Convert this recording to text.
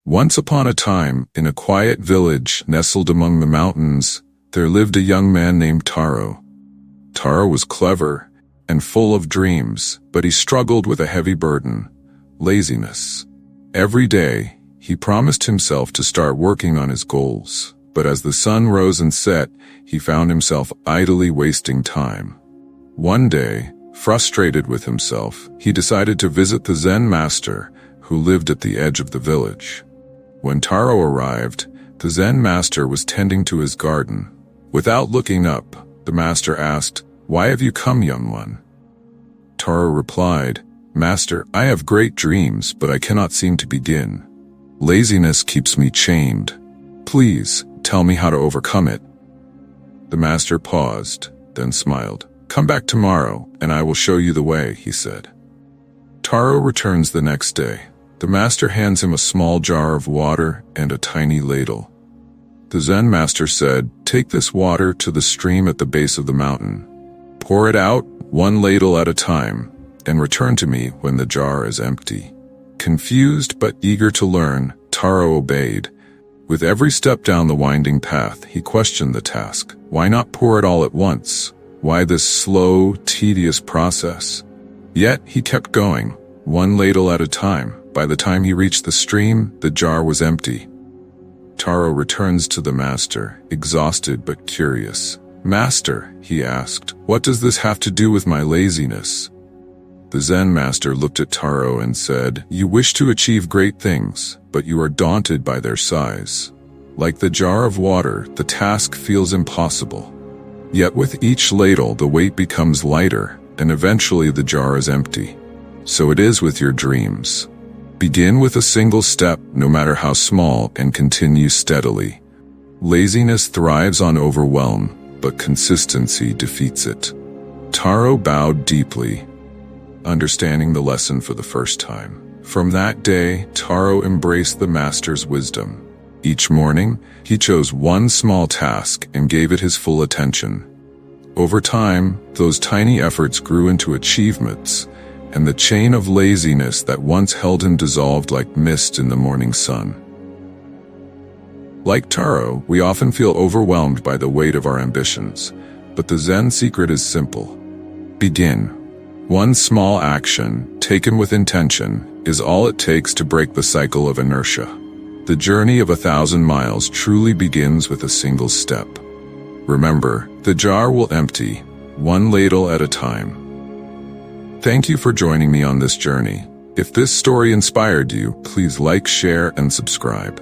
Once upon a time, in a quiet village nestled among the mountains, there lived a young man named Taro. Taro was clever and full of dreams, but he struggled with a heavy burden: laziness. Every day, he promised himself to start working on his goals, but as the sun rose and set, he found himself idly wasting time. One day, frustrated with himself, he decided to visit the Zen master, who lived at the edge of the village. When Taro arrived, the Zen master was tending to his garden. Without looking up, the master asked, "Why have you come, young one?" Taro replied, "Master, I have great dreams, but I cannot seem to begin. Laziness keeps me chained. Please, tell me how to overcome it." The master paused, then smiled. "Come back tomorrow, and I will show you the way," he said. Taro returns the next day. The master hands him a small jar of water and a tiny ladle. The Zen master said, "Take this water to the stream at the base of the mountain. Pour it out, one ladle at a time, and return to me when the jar is empty." Confused but eager to learn, Taro obeyed. With every step down the winding path, he questioned the task. Why not pour it all at once? Why this slow, tedious process? Yet he kept going, one ladle at a time. By the time he reached the stream, the jar was empty. Taro returns to the master, exhausted but curious. "Master," he asked, "what does this have to do with my laziness?" The Zen master looked at Taro and said, "You wish to achieve great things, but you are daunted by their size. Like the jar of water, the task feels impossible. Yet with each ladle, the weight becomes lighter, and eventually the jar is empty. So it is with your dreams. Begin with a single step, no matter how small, and continue steadily. Laziness thrives on overwhelm, but consistency defeats it." Taro bowed deeply, understanding the lesson for the first time. From that day, Taro embraced the master's wisdom. Each morning, he chose one small task and gave it his full attention. Over time, those tiny efforts grew into achievements, and the chain of laziness that once held him dissolved like mist in the morning sun. Like Taro, we often feel overwhelmed by the weight of our ambitions, but the Zen secret is simple. Begin. One small action, taken with intention, is all it takes to break the cycle of inertia. The journey of 1,000 miles truly begins with a single step. Remember, the jar will empty, one ladle at a time. Thank you for joining me on this journey. If this story inspired you, please like, share, and subscribe.